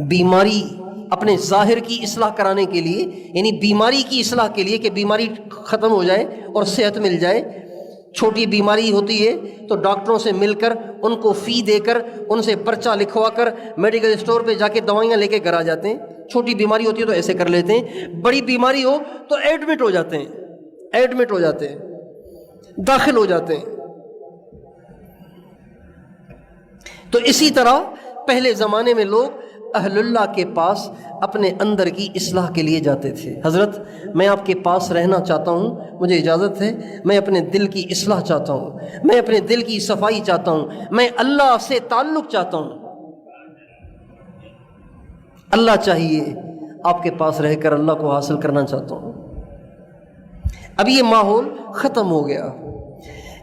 بیماری اپنے ظاہر کی اصلاح کرانے کے لیے، یعنی بیماری کی اصلاح کے لیے کہ بیماری ختم ہو جائے اور صحت مل جائے۔ چھوٹی بیماری ہوتی ہے تو ڈاکٹروں سے مل کر ان کو فی دے کر ان سے پرچہ لکھوا کر میڈیکل اسٹور پہ جا کے دوائیاں لے کے گھر آ جاتے ہیں۔ چھوٹی بیماری ہوتی ہے تو ایسے کر لیتے ہیں، بڑی بیماری ہو تو ایڈمٹ ہو جاتے ہیں، داخل ہو جاتے ہیں۔ تو اسی طرح پہلے زمانے میں لوگ اہل اللہ کے پاس اپنے اندر کی اصلاح کے لیے جاتے تھے۔ حضرت میں آپ کے پاس رہنا چاہتا ہوں، مجھے اجازت ہے، میں اپنے دل کی اصلاح چاہتا ہوں، میں اپنے دل کی صفائی چاہتا ہوں، میں اللہ سے تعلق چاہتا ہوں۔ اللہ چاہیے، آپ کے پاس رہ کر اللہ کو حاصل کرنا چاہتا ہوں۔ اب یہ ماحول ختم ہو گیا،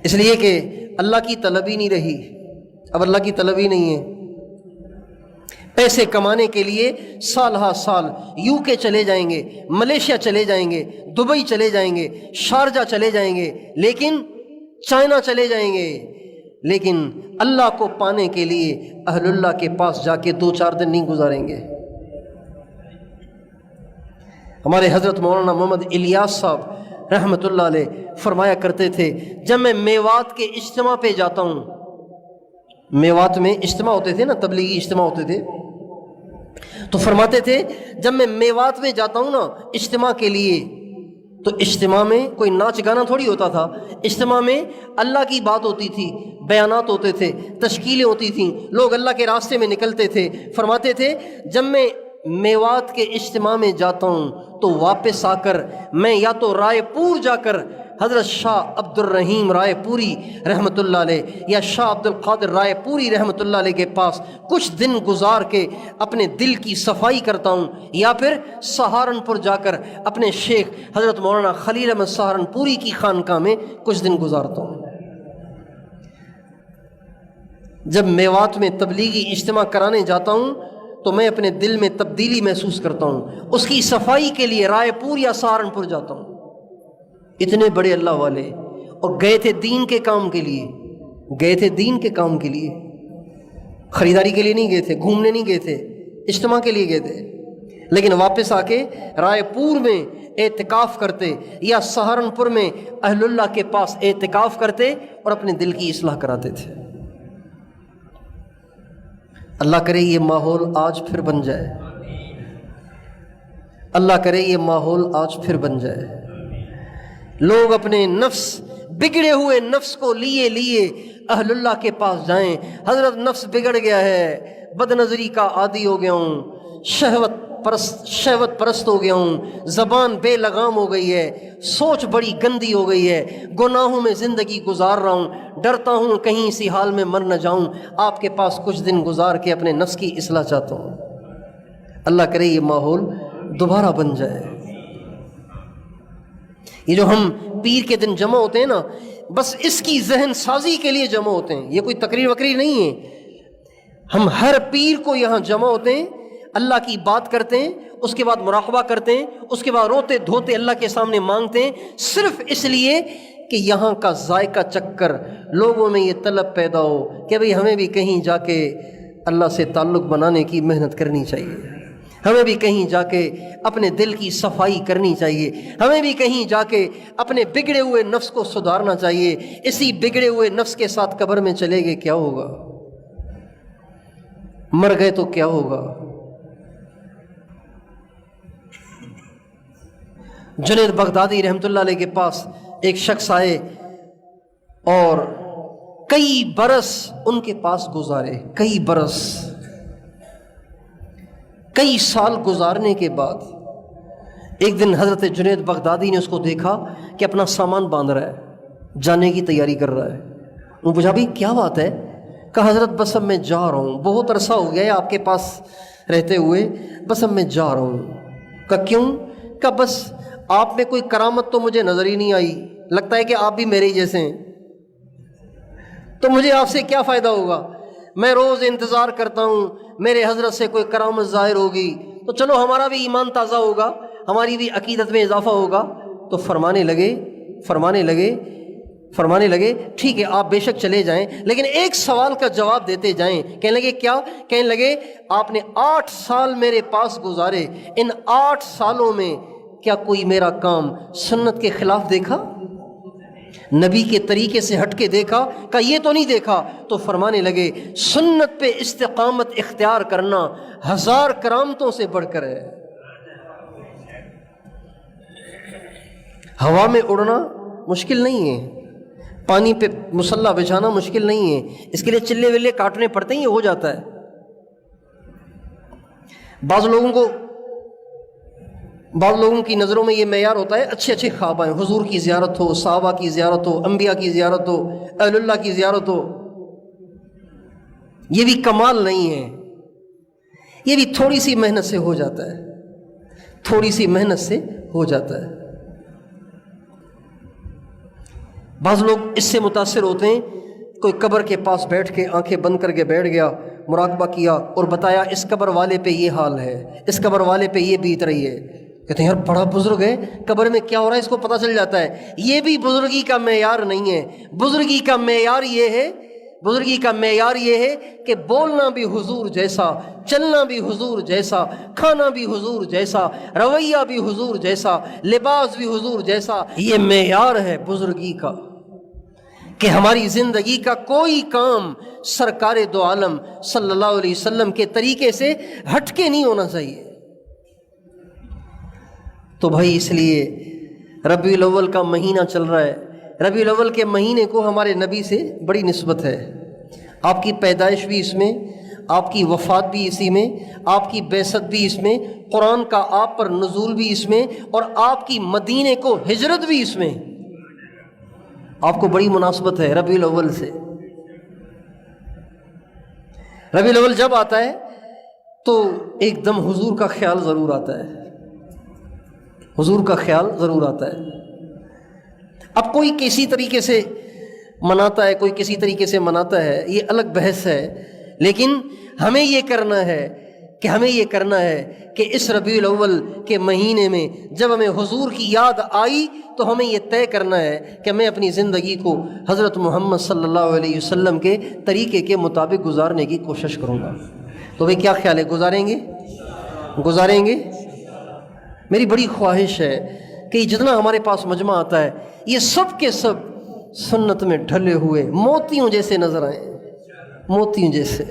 اس لیے کہ اللہ کی طلب ہی نہیں رہی، اب اللہ کی طلب ہی نہیں ہے۔ پیسے کمانے کے لیے سال ہا سال UK چلے جائیں گے، ملیشیا چلے جائیں گے، دبئی چلے جائیں گے، شارجہ چلے جائیں گے، لیکن چائنا چلے جائیں گے، لیکن اللہ کو پانے کے لیے اہل اللہ کے پاس جا کے 2-4 دن نہیں گزاریں گے۔ ہمارے حضرت مولانا محمد الیاس صاحب رحمۃ اللہ علیہ فرمایا کرتے تھے، جب میں میوات کے اجتماع پہ جاتا ہوں، میوات میں اجتماع ہوتے تھے نا، تبلیغی اجتماع ہوتے تھے، تو فرماتے تھے جب میں میوات میں جاتا ہوں نا اجتماع کے لیے، تو اجتماع میں کوئی ناچ گانا تھوڑی ہوتا تھا، اجتماع میں اللہ کی بات ہوتی تھی، بیانات ہوتے تھے، تشکیلیں ہوتی تھیں، لوگ اللہ کے راستے میں نکلتے تھے۔ فرماتے تھے جب میں میوات کے اجتماع میں جاتا ہوں تو واپس آ کر میں یا تو رائے پور جا کر حضرت شاہ عبد الرحیم رائے پوری رحمۃ اللہ علیہ یا شاہ عبد القادر رائے پوری رحمۃ اللہ علیہ کے پاس کچھ دن گزار کے اپنے دل کی صفائی کرتا ہوں، یا پھر سہارنپور جا کر اپنے شیخ حضرت مولانا خلیل احمد سہارنپوری کی خانقاہ میں کچھ دن گزارتا ہوں۔ جب میوات میں تبلیغی اجتماع کرانے جاتا ہوں تو میں اپنے دل میں تبدیلی محسوس کرتا ہوں، اس کی صفائی کے لیے رائے پور یا سہارنپور جاتا ہوں۔ اتنے بڑے اللہ والے، اور گئے تھے دین کے کام کے لیے، گئے تھے دین کے کام کے لیے، خریداری کے لیے نہیں گئے تھے، گھومنے نہیں گئے تھے، اجتماع کے لیے گئے تھے، لیکن واپس آ کے رائے پور میں اعتکاف کرتے یا سہارنپور میں اہل اللہ کے پاس اعتکاف کرتے اور اپنے دل کی اصلاح کراتے تھے۔ اللہ کرے یہ ماحول آج پھر بن جائے، اللہ کرے یہ ماحول آج پھر بن جائے، لوگ اپنے نفس، بگڑے ہوئے نفس کو لیے اہل اللہ کے پاس جائیں۔ حضرت نفس بگڑ گیا ہے، بد نظری کا عادی ہو گیا ہوں، شہوت پرست ہو گیا ہوں، زبان بے لگام ہو گئی ہے، سوچ بڑی گندی ہو گئی ہے، گناہوں میں زندگی گزار رہا ہوں، ڈرتا ہوں کہیں اسی حال میں مر نہ جاؤں، آپ کے پاس کچھ دن گزار کے اپنے نفس کی اصلاح چاہتا ہوں۔ اللہ کرے یہ ماحول دوبارہ بن جائے۔ یہ جو ہم پیر کے دن جمع ہوتے ہیں نا، بس اس کی ذہن سازی کے لیے جمع ہوتے ہیں، یہ کوئی تقریر وقریر نہیں ہے۔ ہم ہر پیر کو یہاں جمع ہوتے ہیں، اللہ کی بات کرتے ہیں، اس کے بعد مراقبہ کرتے ہیں، اس کے بعد روتے دھوتے اللہ کے سامنے مانگتے ہیں، صرف اس لیے کہ یہاں کا ذائقہ چکھ کر لوگوں میں یہ طلب پیدا ہو کہ بھئی ہمیں بھی کہیں جا کے اللہ سے تعلق بنانے کی محنت کرنی چاہیے، ہمیں بھی کہیں جا کے اپنے دل کی صفائی کرنی چاہیے، ہمیں بھی کہیں جا کے اپنے بگڑے ہوئے نفس کو سدھارنا چاہیے۔ اسی بگڑے ہوئے نفس کے ساتھ قبر میں چلے گئے کیا ہوگا؟ مر گئے تو کیا ہوگا؟ جنید بغدادی رحمۃ اللہ علیہ کے پاس ایک شخص آئے اور کئی برس ان کے پاس گزارے، کئی برس، کئی سال گزارنے کے بعد ایک دن حضرت جنید بغدادی نے اس کو دیکھا کہ اپنا سامان باندھ رہا ہے، جانے کی تیاری کر رہا ہے۔ وہ پوچھا بھائی کیا بات ہے؟ کہا حضرت بس اب میں جا رہا ہوں، بہت عرصہ ہو گیا ہے آپ کے پاس رہتے ہوئے، بس اب میں جا رہا ہوں۔ کہا کیوں؟ کہا بس آپ میں کوئی کرامت تو مجھے نظر ہی نہیں آئی، لگتا ہے کہ آپ بھی میرے ہی جیسے ہیں، تو مجھے آپ سے کیا فائدہ ہوگا؟ میں روز انتظار کرتا ہوں میرے حضرت سے کوئی کرامت ظاہر ہوگی تو چلو ہمارا بھی ایمان تازہ ہوگا، ہماری بھی عقیدت میں اضافہ ہوگا۔ تو فرمانے لگے ٹھیک ہے آپ بے شک چلے جائیں، لیکن ایک سوال کا جواب دیتے جائیں۔ کہنے لگے کیا؟ کہنے لگے آپ نے 8 سال میرے پاس گزارے، ان 8 سالوں میں کیا کوئی میرا کام سنت کے خلاف دیکھا؟ نبی کے طریقے سے ہٹ کے دیکھا؟ کہ یہ تو نہیں دیکھا۔ تو فرمانے لگے سنت پہ استقامت اختیار کرنا 1000 کرامتوں سے بڑھ کر ہے۔ ہوا میں اڑنا مشکل نہیں ہے، پانی پہ مصلح بچھانا مشکل نہیں ہے، اس کے لیے چلے ولے کاٹنے پڑتے ہیں، یہ ہو جاتا ہے۔ بعض لوگوں کی نظروں میں یہ معیار ہوتا ہے اچھے اچھے خواب آئیں، حضور کی زیارت ہو، صحابہ کی زیارت ہو، انبیاء کی زیارت ہو، اہل اللہ کی زیارت ہو۔ یہ بھی کمال نہیں ہے، یہ بھی تھوڑی سی محنت سے ہو جاتا ہے، تھوڑی سی محنت سے ہو جاتا ہے۔ بعض لوگ اس سے متاثر ہوتے ہیں، کوئی قبر کے پاس بیٹھ کے آنکھیں بند کر کے بیٹھ گیا، مراقبہ کیا اور بتایا اس قبر والے پہ یہ حال ہے، اس قبر والے پہ یہ بیت رہی ہے، کہتے ہیں یار بڑا بزرگ ہے، قبر میں کیا ہو رہا ہے اس کو پتہ چل جاتا ہے۔ یہ بھی بزرگی کا معیار نہیں ہے۔ بزرگی کا معیار یہ ہے، بزرگی کا معیار یہ ہے کہ بولنا بھی حضور جیسا، چلنا بھی حضور جیسا، کھانا بھی حضور جیسا، رویہ بھی حضور جیسا، لباس بھی حضور جیسا۔ یہ معیار ہے بزرگی کا، کہ ہماری زندگی کا کوئی کام سرکار دو عالم صلی اللہ علیہ وسلم کے طریقے سے ہٹ کے نہیں ہونا چاہیے۔ تو بھائی اس لیے ربیع الاول کا مہینہ چل رہا ہے، ربیع الاول کے مہینے کو ہمارے نبی سے بڑی نسبت ہے۔ آپ کی پیدائش بھی اس میں، آپ کی وفات بھی اسی میں، آپ کی بعثت بھی اس میں، قرآن کا آپ پر نزول بھی اس میں، اور آپ کی مدینے کو ہجرت بھی اس میں۔ آپ کو بڑی مناسبت ہے ربیع الاول سے۔ ربیع الاول جب آتا ہے تو ایک دم حضور کا خیال ضرور آتا ہے، حضور کا خیال ضرور آتا ہے۔ اب کوئی کسی طریقے سے مناتا ہے، کوئی کسی طریقے سے مناتا ہے، یہ الگ بحث ہے، لیکن ہمیں یہ کرنا ہے کہ اس ربیع الاول کے مہینے میں جب ہمیں حضور کی یاد آئی تو ہمیں یہ طے کرنا ہے کہ میں اپنی زندگی کو حضرت محمد صلی اللہ علیہ وسلم کے طریقے کے مطابق گزارنے کی کوشش کروں گا۔ تو بھئی کیا خیال ہے، گزاریں گے؟ میری بڑی خواہش ہے کہ جتنا ہمارے پاس مجمع آتا ہے یہ سب کے سب سنت میں ڈھلے ہوئے موتیوں جیسے نظر آئیں، موتیوں جیسے۔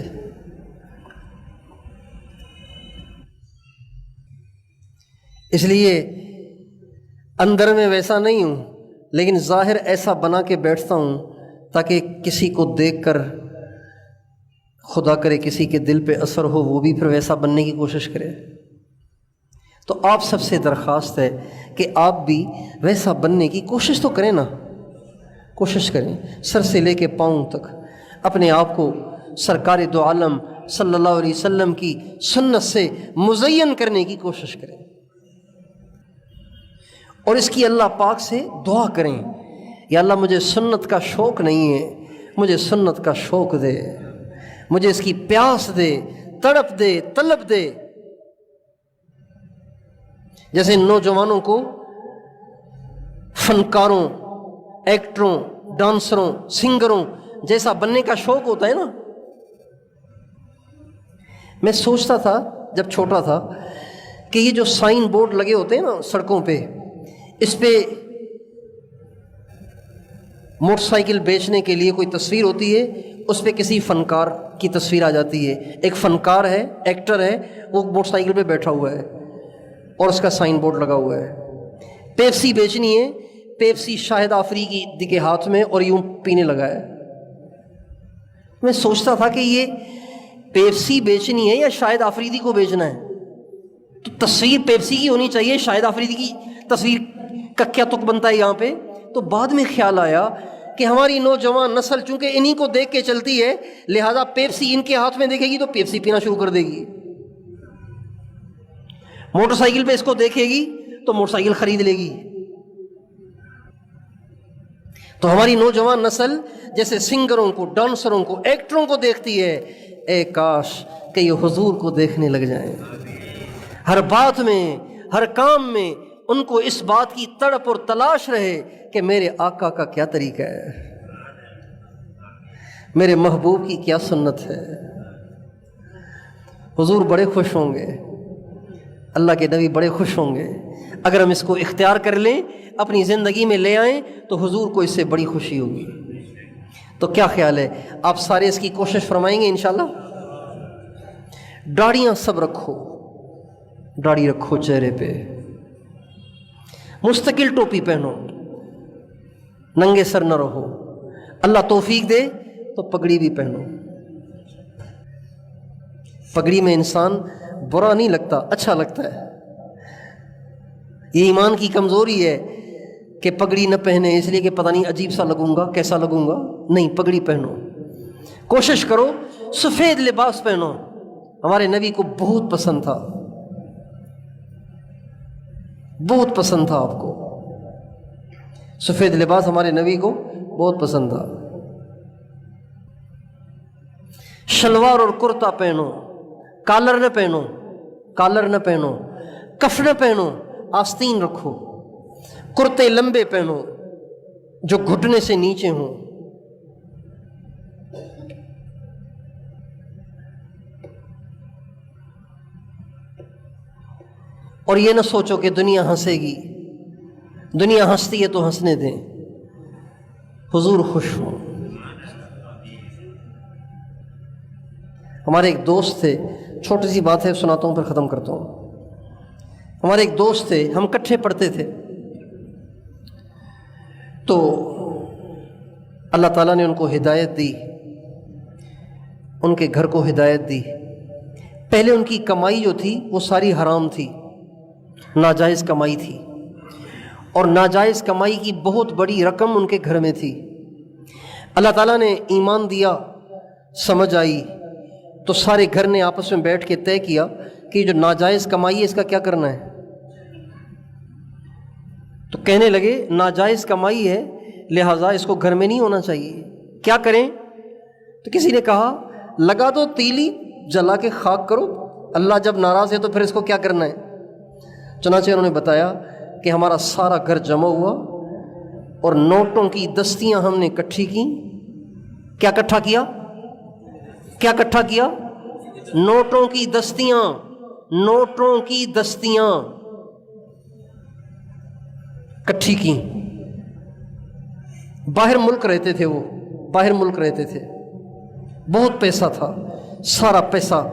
اس لیے اندر میں ویسا نہیں ہوں، لیکن ظاہر ایسا بنا کے بیٹھتا ہوں تاکہ کسی کو دیکھ کر خدا کرے کسی کے دل پہ اثر ہو، وہ بھی پھر ویسا بننے کی کوشش کرے۔ تو آپ سب سے درخواست ہے کہ آپ بھی ویسا بننے کی کوشش تو کریں نا، کوشش کریں، سر سے لے کے پاؤں تک اپنے آپ کو سرکار دو عالم صلی اللہ علیہ وسلم کی سنت سے مزین کرنے کی کوشش کریں، اور اس کی اللہ پاک سے دعا کریں، یا اللہ مجھے سنت کا شوق نہیں ہے، مجھے سنت کا شوق دے، مجھے اس کی پیاس دے، تڑپ دے، طلب دے۔ جیسے نوجوانوں کو فنکاروں، ایکٹروں، ڈانسروں، سنگروں جیسا بننے کا شوق ہوتا ہے نا۔ میں سوچتا تھا جب چھوٹا تھا کہ یہ جو سائن بورڈ لگے ہوتے ہیں نا سڑکوں پہ، اس پہ موٹر سائیکل بیچنے کے لیے کوئی تصویر ہوتی ہے، اس پہ کسی فنکار کی تصویر آ جاتی ہے، ایک فنکار ہے، ایکٹر ہے، وہ موٹر سائیکل پہ بیٹھا ہوا ہے اور اس کا سائن بورڈ لگا ہوا ہے۔ پیپسی بیچنی ہے، پیپسی شاہد آفریدی کے ہاتھ میں اور یوں پینے لگا ہے۔ میں سوچتا تھا کہ یہ پیپسی بیچنی ہے یا شاہد آفریدی کو بیچنا ہے؟ تو تصویر پیپسی کی ہونی چاہیے، شاہد آفریدی کی تصویر کا کیا تک بنتا ہے یہاں پہ؟ تو بعد میں خیال آیا کہ ہماری نوجوان نسل چونکہ انہی کو دیکھ کے چلتی ہے، لہذا پیپسی ان کے ہاتھ میں دیکھے گی تو پیپسی پینا شروع کر دے گی، موٹر سائیکل پہ اس کو دیکھے گی تو موٹر سائیکل خرید لے گی۔ تو ہماری نوجوان نسل جیسے سنگروں کو، ڈانسروں کو، ایکٹروں کو دیکھتی ہے، اے کاش کہ یہ حضور کو دیکھنے لگ جائیں، ہر بات میں، ہر کام میں ان کو اس بات کی تڑپ اور تلاش رہے کہ میرے آقا کا کیا طریقہ ہے، میرے محبوب کی کیا سنت ہے۔ حضور بڑے خوش ہوں گے، اللہ کے نبی بڑے خوش ہوں گے اگر ہم اس کو اختیار کر لیں، اپنی زندگی میں لے آئیں تو حضور کو اس سے بڑی خوشی ہوگی۔ تو کیا خیال ہے، آپ سارے اس کی کوشش فرمائیں گے انشاءاللہ؟ داڑیاں سب رکھو، داڑھی رکھو چہرے پہ، مستقل ٹوپی پہنو، ننگے سر نہ رہو، اللہ توفیق دے تو پگڑی بھی پہنو۔ پگڑی میں انسان برا نہیں لگتا، اچھا لگتا ہے۔ یہ ایمان کی کمزوری ہے کہ پگڑی نہ پہنے اس لیے کہ پتہ نہیں عجیب سا لگوں گا، کیسا لگوں گا، نہیں، پگڑی پہنو، کوشش کرو سفید لباس پہنو۔ ہمارے نبی کو بہت پسند تھا، بہت پسند تھا، آپ کو سفید لباس ہمارے نبی کو بہت پسند تھا۔ شلوار اور کرتا پہنو، کالر نہ پہنو، کالر نہ پہنو، کف نہ پہنو، آستین رکھو، کرتے لمبے پہنو جو گھٹنے سے نیچے ہوں، اور یہ نہ سوچو کہ دنیا ہنسے گی، دنیا ہنستی ہے تو ہنسنے دیں، حضور خوش ہوں۔ ہمارے ایک دوست تھے، چھوٹی سی بات ہے سناتا ہوں پھر ختم کرتا ہوں۔ ہمارے ایک دوست تھے، ہم اکٹھے پڑھتے تھے، تو اللہ تعالیٰ نے ان کو ہدایت دی، ان کے گھر کو ہدایت دی۔ پہلے ان کی کمائی جو تھی وہ ساری حرام تھی، ناجائز کمائی تھی، اور ناجائز کمائی کی بہت بڑی رقم ان کے گھر میں تھی۔ اللہ تعالیٰ نے ایمان دیا، سمجھ آئی، تو سارے گھر نے آپس میں بیٹھ کے طے کیا کہ جو ناجائز کمائی ہے اس کا کیا کرنا ہے۔ تو کہنے لگے ناجائز کمائی ہے لہٰذا اس کو گھر میں نہیں ہونا چاہیے، کیا کریں؟ تو کسی نے کہا لگا دو تیلی، جلا کے خاک کرو، اللہ جب ناراض ہے تو پھر اس کو کیا کرنا ہے۔ چنانچہ انہوں نے بتایا کہ ہمارا سارا گھر جمع ہوا اور نوٹوں کی دستیاں ہم نے اکٹھی کی۔ کیا اکٹھا کیا؟ کیا اکٹھا کیا؟ نوٹوں کی دستیاں، نوٹوں کی دستیاں اکٹھی کی۔ باہر ملک رہتے تھے، وہ باہر ملک رہتے تھے، بہت پیسہ تھا، سارا پیسہ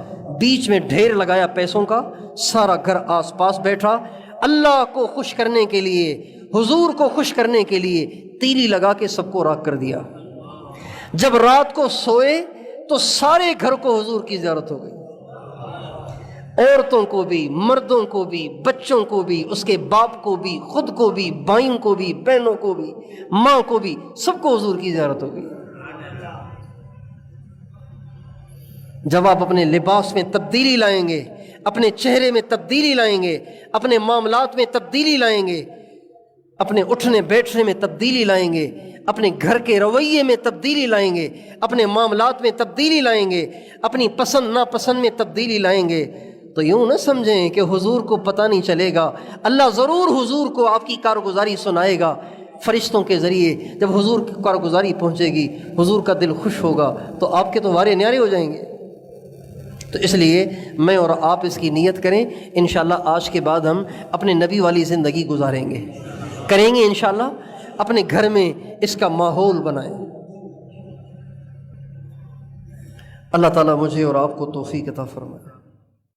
بیچ میں ڈھیر لگایا پیسوں کا، سارا گھر آس پاس بیٹھا، اللہ کو خوش کرنے کے لیے، حضور کو خوش کرنے کے لیے تیلی لگا کے سب کو راکھ کر دیا۔ جب رات کو سوئے تو سارے گھر کو حضور کی زیارت ہو گئی، عورتوں کو بھی، مردوں کو بھی، بچوں کو بھی، اس کے باپ کو بھی، خود کو بھی، بھائیوں کو بھی، بہنوں کو بھی، ماں کو بھی، سب کو حضور کی زیارت ہو گئی۔ جب آپ اپنے لباس میں تبدیلی لائیں گے، اپنے چہرے میں تبدیلی لائیں گے، اپنے معاملات میں تبدیلی لائیں گے، اپنے اٹھنے بیٹھنے میں تبدیلی لائیں گے، اپنے گھر کے رویے میں تبدیلی لائیں گے، اپنے معاملات میں تبدیلی لائیں گے، اپنی پسند ناپسند میں تبدیلی لائیں گے، تو یوں نہ سمجھیں کہ حضور کو پتہ نہیں چلے گا۔ اللہ ضرور حضور کو آپ کی کارگزاری سنائے گا فرشتوں کے ذریعے۔ جب حضور کی کارگزاری پہنچے گی، حضور کا دل خوش ہوگا، تو آپ کے تو وارے نیارے ہو جائیں گے۔ تو اس لیے میں اور آپ اس کی نیت کریں، انشاءاللہ آج کے بعد ہم اپنے نبی والی زندگی گزاریں گے، کریں گے انشاءاللہ، اپنے گھر میں اس کا ماحول بنائیں۔ اللہ تعالیٰ مجھے اور آپ کو توفیق عطا فرمائے۔